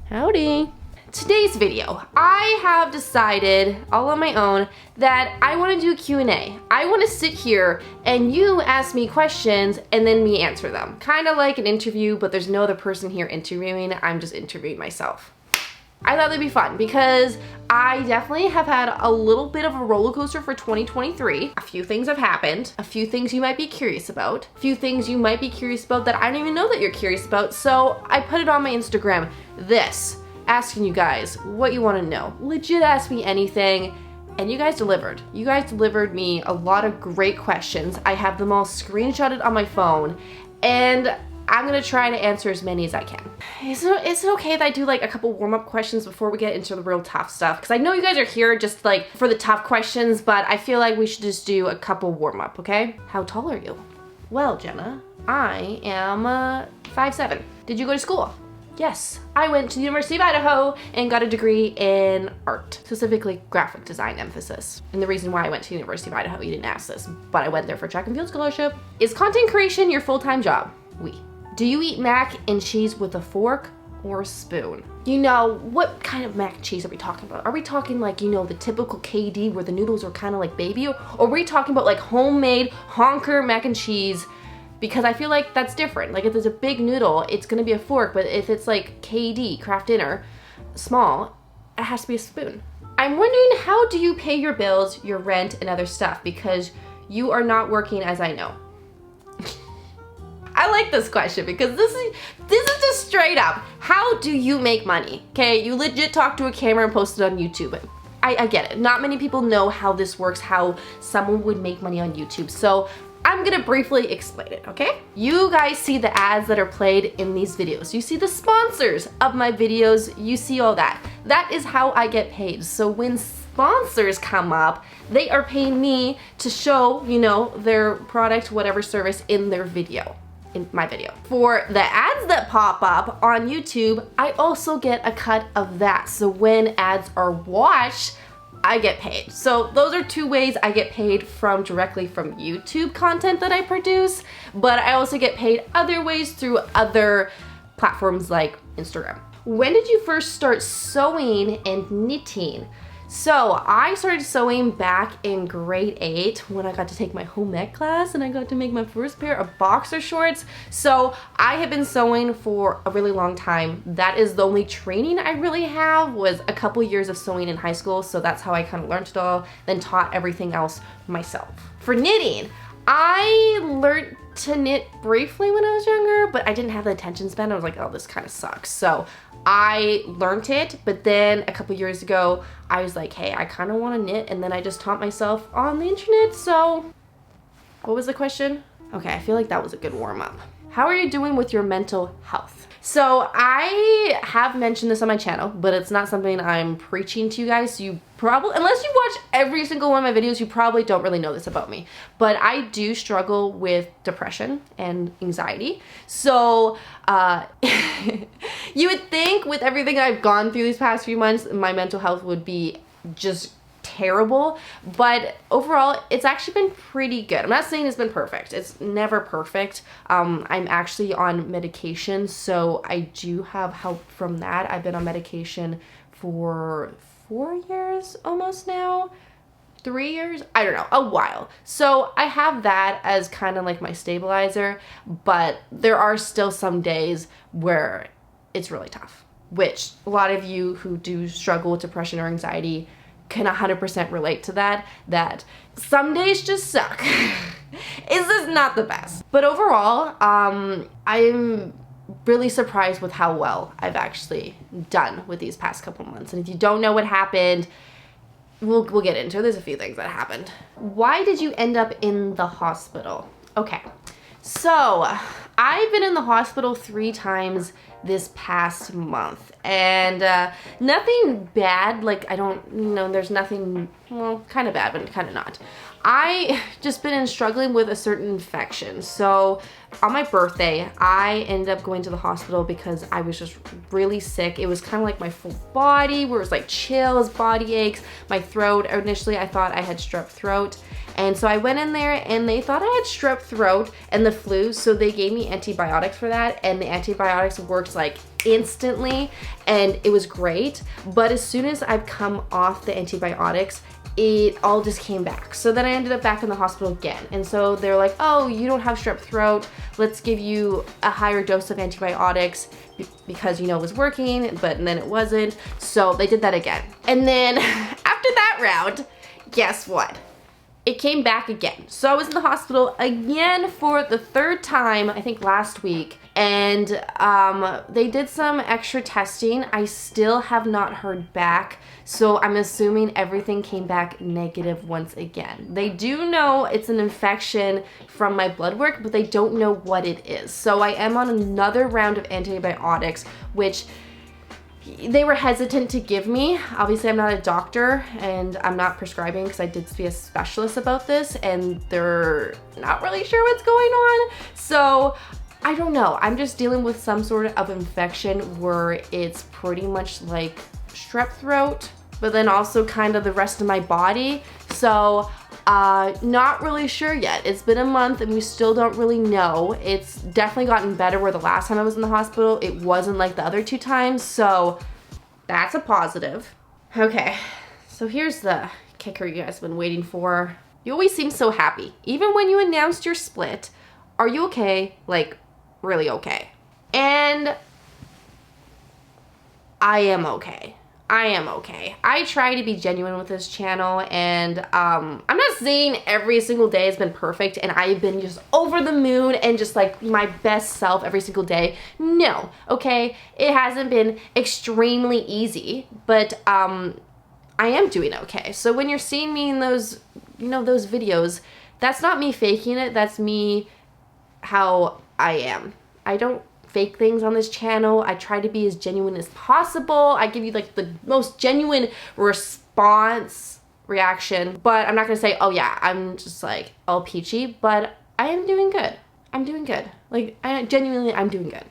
Howdy. Today's video, I have decided all on my own that I want to do a Q&A. I want to sit here and you ask me questions and then me answer them. Kind of like an interview, but there's no other person here interviewing. I'm just interviewing myself. I thought that'd be fun because I definitely have had a little bit of a roller coaster for 2023. A few things have happened, a few things you might be curious about, a few things you might be curious about that I don't even know that you're curious about. So I put it on my Instagram, asking you guys what you want to know. Legit ask me anything, and you guys delivered. You guys delivered me a lot of great questions. I have them all screenshotted on my phone, and I'm gonna try to answer as many as I can. Is it okay that I do like a couple warm-up questions before we get into the real tough stuff? Because I know you guys are here just like for the tough questions, but I feel like we should just do a couple warm-up, okay? How tall are you? Well, Jenna, I am 5'7". Did you go to school? Yes, I went to the University of Idaho and got a degree in art, specifically graphic design emphasis. And the reason why I went to the University of Idaho, you didn't ask this, but I went there for track and field scholarship. Is content creation your full-time job? Oui. Do you eat mac and cheese with a fork or a spoon? You know, what kind of mac and cheese are we talking about? Are we talking like, you know, the typical KD where the noodles are kind of like baby? Or are we talking about like homemade honker mac and cheese? Because I feel like that's different. Like if it's a big noodle, it's gonna be a fork, but if it's like KD, Kraft Dinner, small, it has to be a spoon. I'm wondering, how do you pay your bills, your rent, and other stuff? Because you are not working, as I know. I like this question because this is just straight up. How do you make money? Okay, you legit talk to a camera and post it on YouTube. I get it. Not many people know how this works, how someone would make money on YouTube. So I'm gonna briefly explain it, okay? You guys see the ads that are played in these videos. You see the sponsors of my videos. You see all that. That is how I get paid. So when sponsors come up, they are paying me to show, you know, their product, whatever service in their video. In my video. For the ads that pop up on YouTube, I also get a cut of that. So when ads are watched, I get paid. So those are two ways I get paid directly from YouTube content that I produce, but I also get paid other ways through other platforms like Instagram. When did you first start sewing and knitting? So I started sewing back in grade 8 when I got to take my home ec class and I got to make my first pair of boxer shorts. So I have been sewing for a really long time. That is the only training I really have, was a couple years of sewing in high school. So that's how I kind of learned it all, then taught everything else myself. For knitting, I learned to knit briefly when I was younger, but I didn't have the attention span. I was like, oh, this kind of sucks. So I learned it, but then a couple years ago, I was like, hey, I kind of want to knit, and then I just taught myself on the internet. So what was the question? Okay, I feel like that was a good warm-up. How are you doing with your mental health? So I have mentioned this on my channel, but it's not something I'm preaching to you guys. So you probably, unless you watch every single one of my videos, you probably don't really know this about me. But I do struggle with depression and anxiety. So you would think with everything I've gone through these past few months, my mental health would be just terrible, but overall it's actually been pretty good. I'm not saying it's been perfect. It's never perfect. I'm actually on medication, so I do have help from that. I've been on medication for 4 years almost now. 3 years? I don't know, a while. So I have that as kind of like my stabilizer, but there are still some days where it's really tough, which a lot of you who do struggle with depression or anxiety can 100% relate to that some days just suck. It's just not the best. But overall, I'm really surprised with how well I've actually done with these past couple months. And if you don't know what happened, we'll get into it. There's a few things that happened. Why did you end up in the hospital? Okay, so I've been in the hospital 3 times this past month, and nothing bad. Like, I don't, you know, there's nothing, well, kind of bad, but kind of not. I just been struggling with a certain infection. So on my birthday, I ended up going to the hospital because I was just really sick. It was kind of like my full body, where it was like chills, body aches, my throat. Initially, I thought I had strep throat. And so I went in there and they thought I had strep throat and the flu, so they gave me antibiotics for that, and the antibiotics worked like instantly, and it was great. But as soon as I've come off the antibiotics, it all just came back. So then I ended up back in the hospital again. And so they're like, oh, you don't have strep throat. Let's give you a higher dose of antibiotics because, you know, it was working, but then it wasn't. So they did that again. And then after that round, guess what? It came back again. So I was in the hospital again for the third time, I think last week. And they did some extra testing. I still have not heard back. So I'm assuming everything came back negative once again. They do know it's an infection from my blood work, but they don't know what it is. So I am on another round of antibiotics, which they were hesitant to give me. Obviously, I'm not a doctor and I'm not prescribing because I did see a specialist about this and they're not really sure what's going on. So I don't know. I'm just dealing with some sort of infection where it's pretty much like strep throat, but then also kind of the rest of my body. So not really sure yet. It's been a month and we still don't really know. It's definitely gotten better where the last time I was in the hospital, it wasn't like the other 2 times. So that's a positive. Okay, so here's the kicker you guys have been waiting for. You always seem so happy. Even when you announced your split, are you okay? Like, really okay? And I am okay. I am okay. I try to be genuine with this channel, and I'm not saying every single day has been perfect and I've been just over the moon and just like my best self every single day. No, okay? It hasn't been extremely easy, but I am doing okay. So when you're seeing me in those, you know, those videos, that's not me faking it. That's me how I am. I don't fake things on this channel. I try to be as genuine as possible. I give you like the most genuine reaction, but I'm not gonna say, oh yeah, I'm just like all peachy, but I am doing good. I'm doing good. Like, I'm doing good.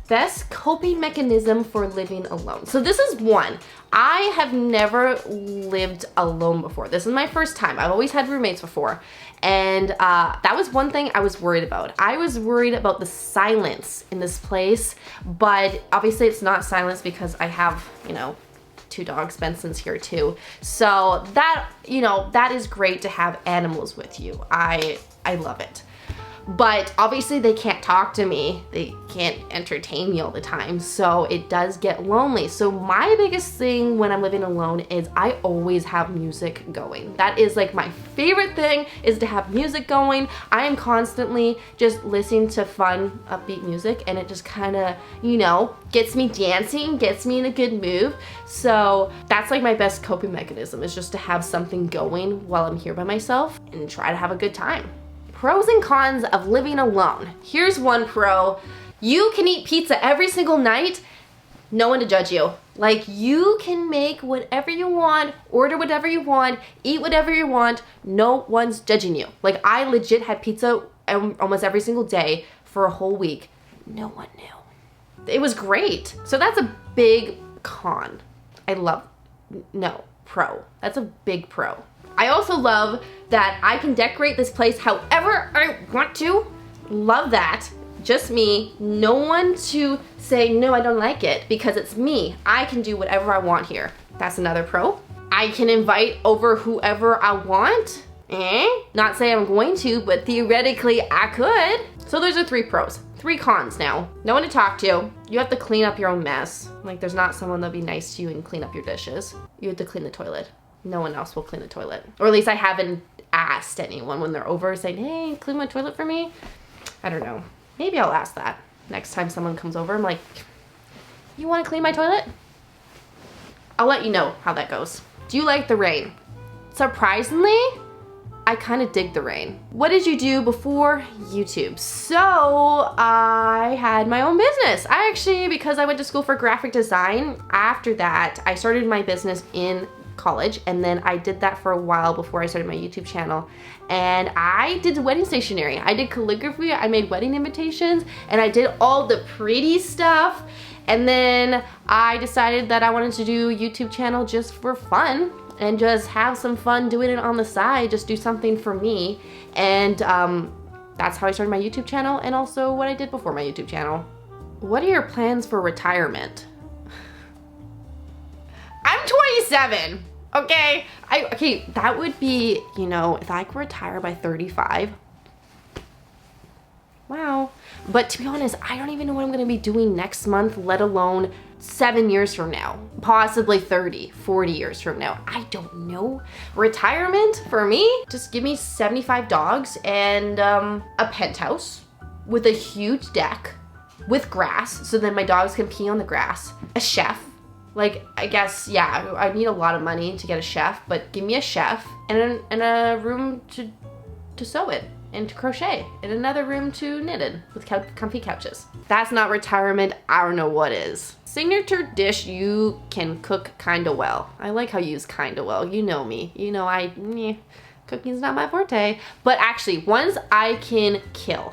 Best coping mechanism for living alone. So this is one. I have never lived alone before. This is my first time. I've always had roommates before. And that was one thing I was worried about. I was worried about the silence in this place, but obviously it's not silence because I have, you know, 2 dogs. Benson's here too. So that, you know, that is great to have animals with you. I love it. But obviously they can't talk to me. They can't entertain me all the time. So it does get lonely. So my biggest thing when I'm living alone is I always have music going. That is like my favorite thing, is to have music going. I am constantly just listening to fun, upbeat music, and it just kind of, you know, gets me dancing, gets me in a good mood. So that's like my best coping mechanism, is just to have something going while I'm here by myself and try to have a good time. Pros and cons of living alone. Here's one pro. You can eat pizza every single night, no one to judge you. Like, you can make whatever you want, order whatever you want, eat whatever you want, no one's judging you. Like, I legit had pizza almost every single day for a whole week. No one knew. It was great. So that's a big con. Pro. That's a big pro. I also love that I can decorate this place however I want to. Love that. Just me. No one to say, no, I don't like it, because it's me. I can do whatever I want here. That's another pro. I can invite over whoever I want. Not say I'm going to, but theoretically I could. So those are 3 pros. 3 cons now. No one to talk to. You have to clean up your own mess. Like, there's not someone that'll be nice to you and clean up your dishes. You have to clean the toilet. No one else will clean the toilet. Or at least I haven't asked anyone when they're over saying, hey, clean my toilet for me. I don't know. Maybe I'll ask that next time someone comes over. I'm like, you want to clean my toilet? I'll let you know how that goes. Do you like the rain? Surprisingly, I kind of dig the rain. What did you do before YouTube? So I had my own business. I actually, because I went to school for graphic design, after that, I started my business in college, and then I did that for a while before I started my YouTube channel. And I did wedding stationery. I did calligraphy, I made wedding invitations, and I did all the pretty stuff. And then I decided that I wanted to do a YouTube channel just for fun and just have some fun doing it on the side, just do something for me. And that's how I started my YouTube channel, and also what I did before my YouTube channel. What are your plans for retirement? I'm 27, okay? Okay, that would be, you know, if I could retire by 35. Wow. But to be honest, I don't even know what I'm gonna be doing next month, let alone 7 years from now, possibly 30, 40 years from now. I don't know. Retirement for me, just give me 75 dogs and a penthouse with a huge deck with grass, so then my dogs can pee on the grass, a chef. Like, I guess, yeah, I need a lot of money to get a chef, but give me a chef and a room to sew it and to crochet, and another room to knit in with comfy couches. That's not retirement, I don't know what is. Signature dish you can cook kinda well. I like how you use kinda well, you know me. You know cooking's not my forte. But actually, ones I can kill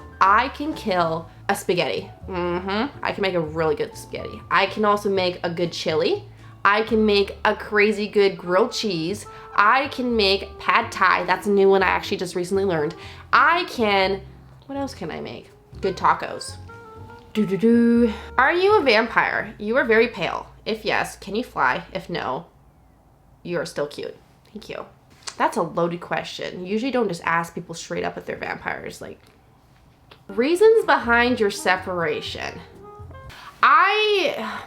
a spaghetti. I can make a really good spaghetti. I can also make a good chili. I can make a crazy good grilled cheese. I can make pad thai. That's a new one I actually just recently learned. What else can I make? Good tacos. Are you a vampire? You are very pale. If yes, can you fly? If no, you are still cute. Thank you. That's a loaded question. You usually don't just ask people straight up if they're vampires. Like, reasons behind your separation. I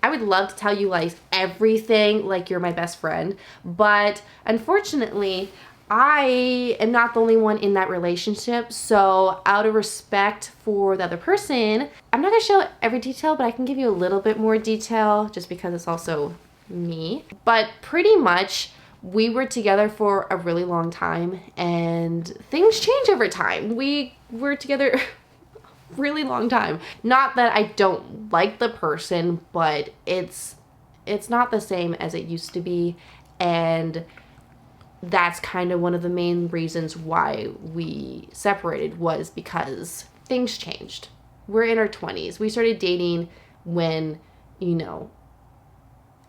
would love to tell you like everything, like you're my best friend, but unfortunately, I am not the only one in that relationship. So out of respect for the other person, I'm not gonna show every detail, but I can give you a little bit more detail just because it's also me. But pretty much, we were together for a really long time and things change over time. We were together a really long time. Not that I don't like the person, but it's not the same as it used to be, and that's kind of one of the main reasons why we separated, was because things changed. We're in our 20s. We started dating when, you know,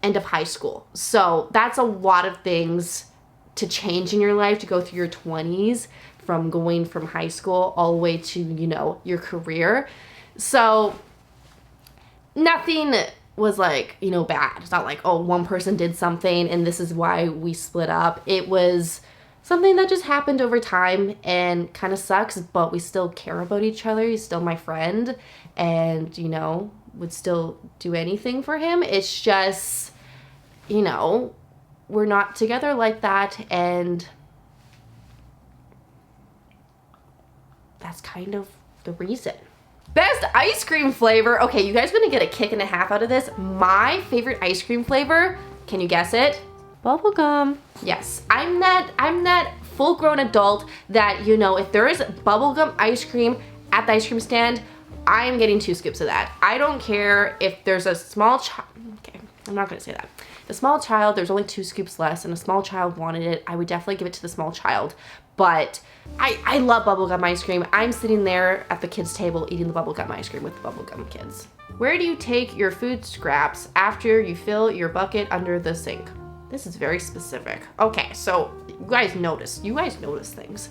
end of high school. So that's a lot of things to change in your life, to go through your 20s, from going from high school all the way to, you know, your career. So nothing was like, you know, bad. It's not like, oh, one person did something and this is why we split up. It was something that just happened over time and kind of sucks, but we still care about each other. He's still my friend and, you know, would still do anything for him. It's just, you know, we're not together like that, and that's kind of the reason. Best ice cream flavor. Okay, you guys are gonna get a kick and a half out of this. My favorite ice cream flavor, can you guess it? Bubblegum. Yes, I'm that full-grown adult that, you know, if there is bubblegum ice cream at the ice cream stand, I am getting 2 scoops of that. I don't care if there's a small child. Okay, I'm not gonna say that. The small child, there's only 2 scoops less, and a small child wanted it, I would definitely give it to the small child. But I love bubblegum ice cream. I'm sitting there at the kids' table eating the bubblegum ice cream with the bubblegum kids. Where do you take your food scraps after you fill your bucket under the sink? This is very specific. Okay, so you guys notice things.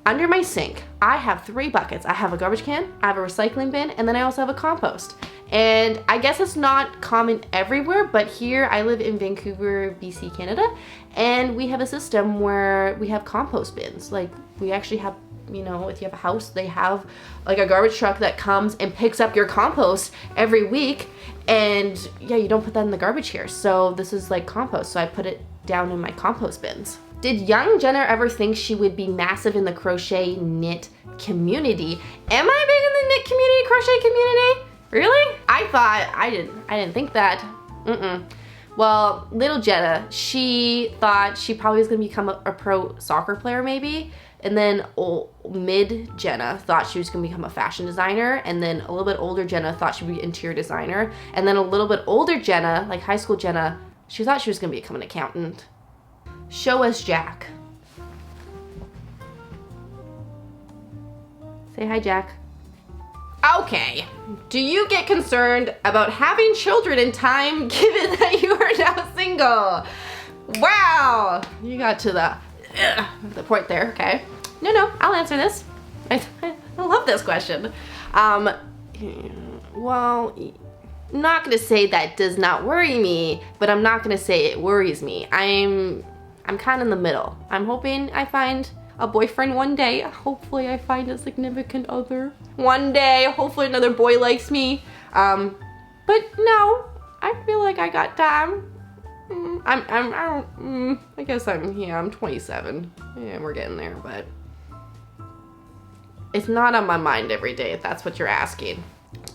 Under my sink, I have 3 buckets. I have a garbage can, I have a recycling bin, and then I also have a compost. And I guess it's not common everywhere, but here I live in Vancouver, BC, Canada, and we have a system where we have compost bins. Like, we actually have, you know, if you have a house, they have like a garbage truck that comes and picks up your compost every week. And yeah, you don't put that in the garbage here. So this is like compost. So I put it down in my compost bins. Did young Jenna ever think she would be massive in the crochet knit community? Am I big in the knit community, crochet community? Really? I didn't think that. Well, little Jenna, she thought she probably was gonna become a pro soccer player maybe. And then mid Jenna thought she was gonna become a fashion designer. And then a little bit older Jenna thought she would be an interior designer. And then a little bit older Jenna, like high school Jenna, she thought she was gonna become an accountant. Show us Jack. Say hi, Jack. Okay, do you get concerned about having children in time given that you are now single? Wow, you got to the point there, okay. No, I'll answer this. I love this question. well, I'm not gonna say that does not worry me, but I'm not gonna say it worries me. I'm kind of in the middle. I'm hoping I find a boyfriend one day. Hopefully I find a significant other one day. Hopefully another boy likes me. But no, I feel like I got time. I guess I'm 27. Yeah, we're getting there, but it's not on my mind every day, if that's what you're asking.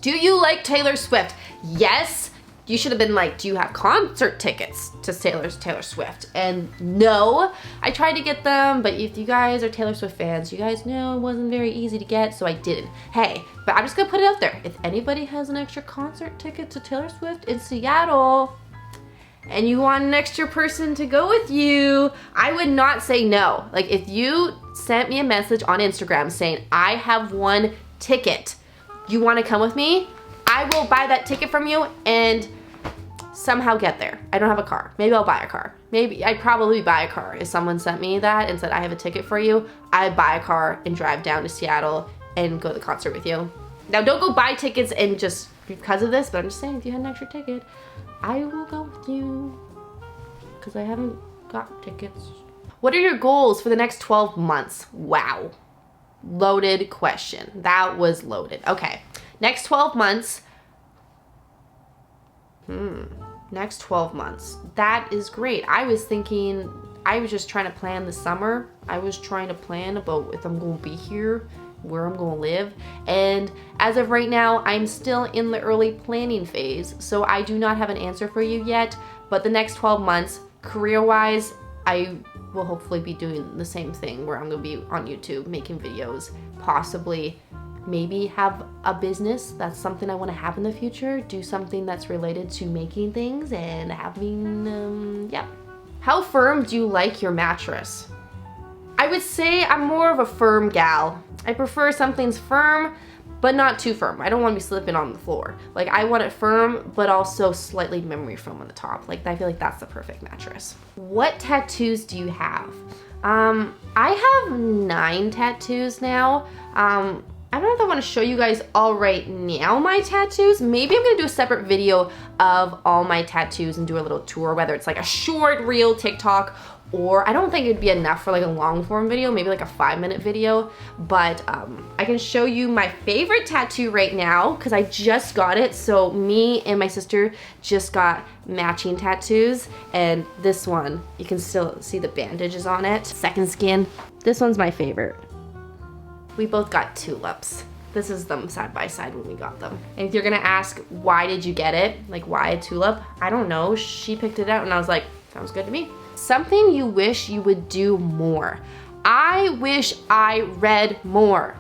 Do you like Taylor Swift? Yes. You should have been like, do you have concert tickets to Taylor Swift? And no, I tried to get them, but if you guys are Taylor Swift fans, you guys know it wasn't very easy to get, so I didn't. Hey, but I'm just gonna put it out there. If anybody has an extra concert ticket to Taylor Swift in Seattle, and you want an extra person to go with you, I would not say no. Like, if you sent me a message on Instagram saying, I have one ticket, you wanna come with me? I will buy that ticket from you and somehow get there. I don't have a car. Maybe I'll buy a car. Maybe I'd probably buy a car. If someone sent me that and said, I have a ticket for you, I'd buy a car and drive down to Seattle and go to the concert with you. Now, don't go buy tickets and just because of this, but I'm just saying, if you had an extra ticket, I will go with you because I haven't got tickets. What are your goals for the next 12 months? Wow. Loaded question. That was loaded. Okay. Next 12 months. Next 12 months. That is great. I was just trying to plan the summer. I was trying to plan about if I'm going to be here, where I'm going to live. And as of right now, I'm still in the early planning phase. So I do not have an answer for you yet. But the next 12 months, career-wise, I will hopefully be doing the same thing where I'm going to be on YouTube making videos, possibly maybe have a business. That's something I want to have in the future. Do something that's related to making things and having, yeah. How firm do you like your mattress? I would say I'm more of a firm gal. I prefer something's firm, but not too firm. I don't want to be slipping on the floor. Like, I want it firm, but also slightly memory foam on the top. Like, I feel like that's the perfect mattress. What tattoos do you have? I have 9 tattoos now. I don't know if I want to show you guys all right now my tattoos. Maybe I'm going to do a separate video of all my tattoos and do a little tour, whether it's like a short reel TikTok, or I don't think it'd be enough for like a long form video, maybe like a 5-minute video. But I can show you my favorite tattoo right now because I just got it. So me and my sister just got matching tattoos, and this one, you can still see the bandages on it. Second skin. This one's my favorite. We both got tulips. This is them side by side when we got them. And if you're gonna ask, why did you get it? Like, why a tulip? I don't know. She picked it out and I was like, sounds good to me. Something you wish you would do more. I wish I read more.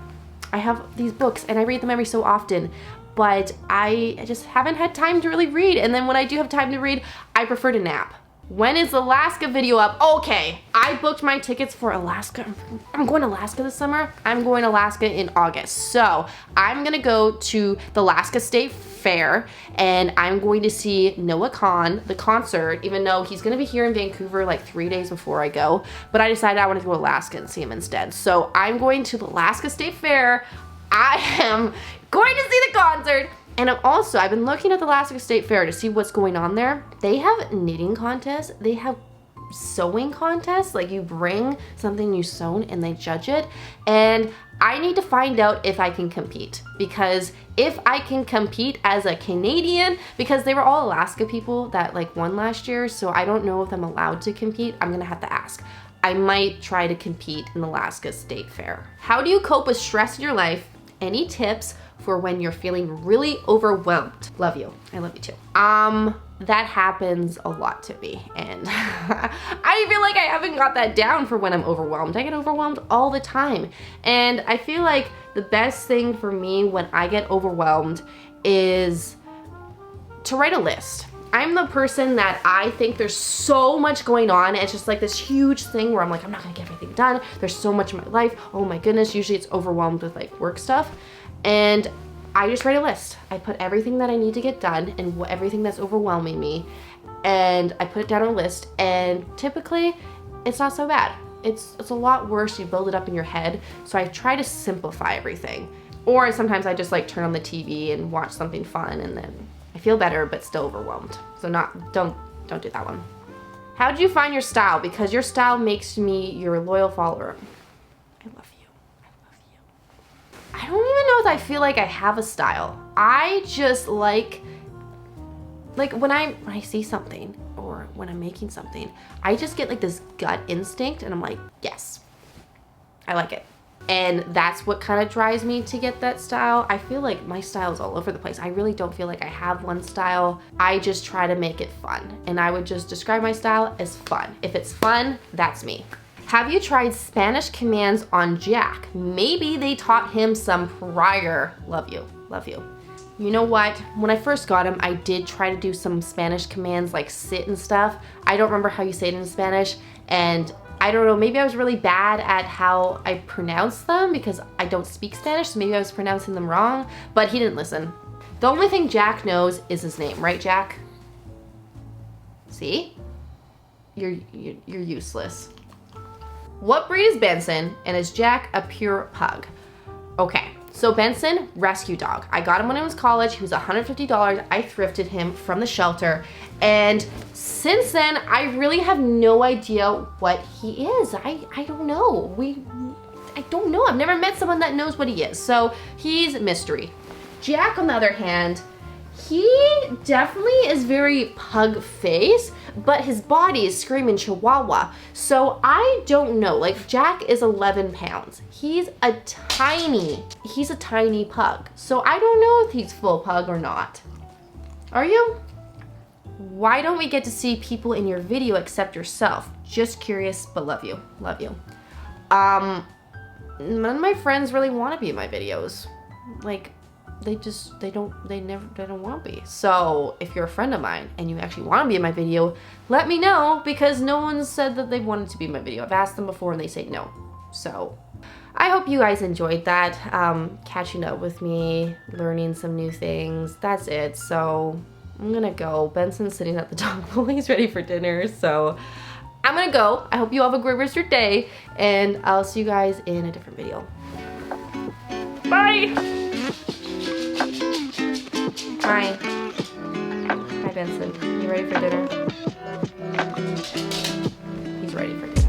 I have these books and I read them every so often, but I just haven't had time to really read. And then when I do have time to read, I prefer to nap. When is the Alaska video up? Okay, I booked my tickets for Alaska. I'm going to Alaska this summer. I'm going to Alaska in August. So I'm gonna go to the Alaska State Fair and I'm going to see Noah Kahan, the concert, even though he's gonna be here in Vancouver like 3 days before I go. But I decided I wanted to go to Alaska and see him instead. So I'm going to the Alaska State Fair. I am going to see the concert. And I've been looking at the Alaska State Fair to see what's going on there. They have knitting contests. They have sewing contests. Like, you bring something you sewn and they judge it. And I need to find out if I can compete. Because if I can compete as a Canadian, because they were all Alaska people that like won last year. So I don't know if I'm allowed to compete. I'm gonna have to ask. I might try to compete in the Alaska State Fair. How do you cope with stress in your life? Any tips for when you're feeling really overwhelmed? Love you. I love you too. That happens a lot to me, and I feel like I haven't got that down for when I'm overwhelmed. I get overwhelmed all the time, and I feel like the best thing for me when I get overwhelmed is to write a list. I'm the person that I think there's so much going on. It's just like this huge thing where I'm like, I'm not gonna get everything done. There's so much in my life. Oh my goodness. Usually it's overwhelmed with like work stuff. And I just write a list. I put everything that I need to get done and everything that's overwhelming me, and I put it down on a list, and typically it's not so bad. It's a lot worse. You build it up in your head. So I try to simplify everything. Or sometimes I just like turn on the TV and watch something fun, and then I feel better but still overwhelmed. So don't do that one. How did you find your style? Because your style makes me your loyal follower. I love you. I love you. I don't even know if I feel like I have a style. I just like when I see something or when I'm making something, I just get like this gut instinct and I'm like, yes, I like it. And that's what kind of drives me to get that style. I feel like my style is all over the place. I really don't feel like I have one style. I just try to make it fun. And I would just describe my style as fun. If it's fun, that's me. Have you tried Spanish commands on Jack? Maybe they taught him some prior. Love you, love you. You know what? When I first got him, I did try to do some Spanish commands like sit and stuff. I don't remember how you say it in Spanish, and I don't know, maybe I was really bad at how I pronounce them because I don't speak Spanish, so maybe I was pronouncing them wrong, but he didn't listen. The only thing Jack knows is his name, right, Jack? See? You're useless. What breed is Benson, and is Jack a pure pug? Okay, so Benson, rescue dog. I got him when I was college. He was $150. I thrifted him from the shelter, and since then, I really have no idea what he is. I don't know. I don't know. I've never met someone that knows what he is. So he's a mystery. Jack, on the other hand, he definitely is very pug face, but his body is screaming Chihuahua. So I don't know. Like, Jack is 11 pounds. He's a tiny pug. So I don't know if he's full pug or not. Are you? Why don't we get to see people in your video except yourself? Just curious, but love you. Love you. None of my friends really want to be in my videos. Like, they don't want to be. So if you're a friend of mine and you actually want to be in my video, let me know, because no one said that they wanted to be in my video. I've asked them before and they say no. So I hope you guys enjoyed that, catching up with me, learning some new things. That's it. So I'm gonna go. Benson's sitting at the dog bowl. He's ready for dinner, so I'm gonna go. I hope you all have a great rest of your day, and I'll see you guys in a different video. Bye! Hi. Hi, Benson. You ready for dinner? He's ready for dinner.